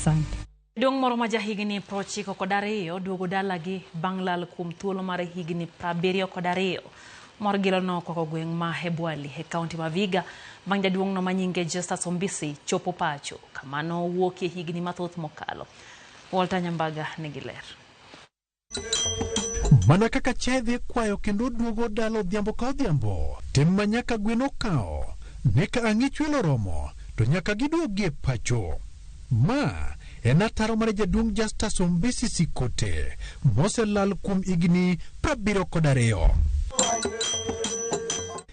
Asante. Dong moro ma jahigni prochiko kod ariyo duogo dalagi bang' lal kuom thuolo mar higni 72 morgilo no koko gweng' ma Hebwali e kaunti ma Vihiga bang' jaduong' no manyinge Justus Ombisi chopo pacho kamano wuok e higni mathoth mokalo. Walter Nyambaga nigi ler. Mana kaka chedhi kwayo kendo duogo dalo dhiambo ka odhiambo, tim ma nyaka gweno kao, neka ang'ichwelo romo, to nyaka giduogie pacho. Ma en ataro mar jaduong' Justus Ombisi Sikote, moselal kuom higni 72.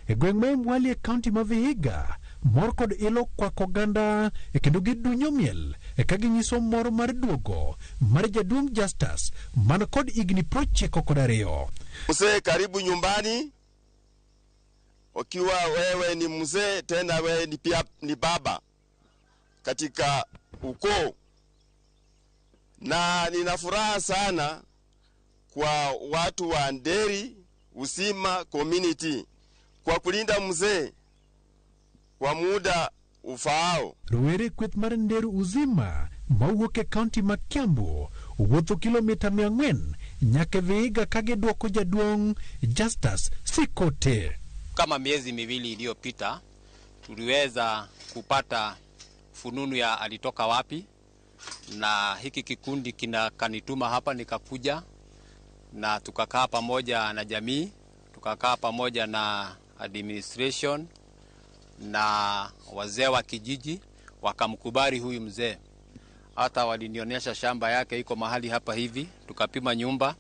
E gweng' ma Hebwali e kaunti ma Vihiga, mor kod ilo kwako oganda e kendo gidunyo miel e ka ginyiso mor mar duogo mar jaduong' Justus man kod higni 92. Mzee, karibu nyumbani. Ukiwa wewe ni mzee tena wewe ni pia ni baba katika ukoo, na nina furaha sana kwa watu wa Nderi Usima community kwa kulinda mzee kwa muda ufaao. Rowere kweth mar Nderi Uzima mawuok e kaunti ma Kiambu wuotho kilomita 400 nyaka Vihiga ka giduoko jaduong' Justus Sikote. Kama miezi miwili iliyopita tuliweza kupata fununu ya alitoka wapi, na hiki kikundi kanituma hapa, nikakuja na tukakaa pamoja na jamii, tukakaa pamoja na administration na wazee wa kijiji, wakamkubali huyu mzee. Hata walinionyesha shamba yake iko mahali hapa hivi, tukapima nyumba,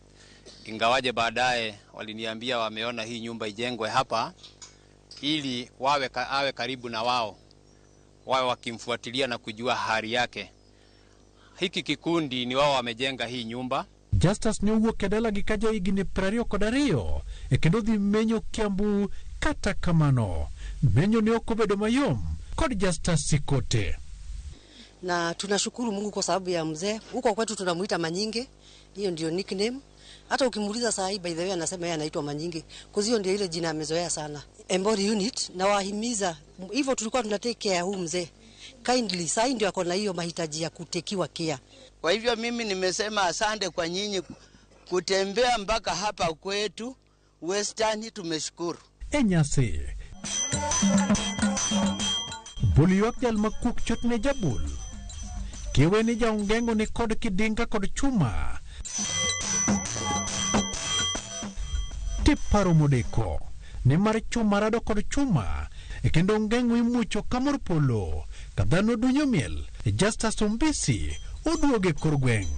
ingawaje baadaye waliniambia wameona hii nyumba ijengwe hapa ili awe karibu na wao, wawe wakimfuatilia na kujua hali yake. Hiki kikundi ni wao wamejenga hii nyumba. Justus ne owuok e dala gi ka ja higni 22 e kendo dhi menyo Kiambu, kata kamano menyo ne ok obedo mayom kod Justus Sikote. Na tunashukuru Mungu kwa sababu ya mzee. Huko kwetu tunamuita Manyinge, hiyo ndio nickname. Hata ukimuuliza saa hii by the way anasema yeye anaitwa Manyinge, kwa hiyo ndio ile jina amezoea sana. Embody unit na wahimiza hivyo, tulikuwa tunatake care huu mzee kindly, saa hii ndio ako na hiyo mahitaji ya kutekiwa care. Kwa hivyo mimi nimesema asante kwa nyinyi kutembea mpaka hapa kwetu Western, tumeshukuru. Enyasi Buliok jal makuk chotne jabul, kiwe ni jaongengo ni kod kidinga kod chuma. Tiparo modeko ni mar chuma rado kod chuma e kendo ongengo imucho kamor polo kadhano dunyo miel Justus Ombisi oduoge kor gweng'.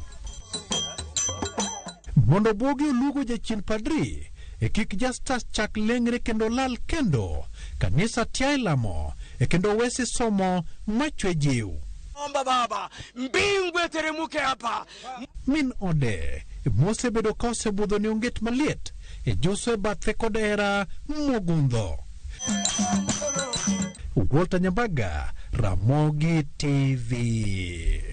Mondo buogi olugo jachien padri e kik Justus chak lengre kendo lal kendo, kanisa tiae lamo e kendo wesi somo machwe jiu. Omba baba, mbingu eteremuke hapa. Min ode mose bedo ka osebudho ni onget maliet e juso e bathe kod hera mogundho. Walter Nyambaga, Ramogi TV.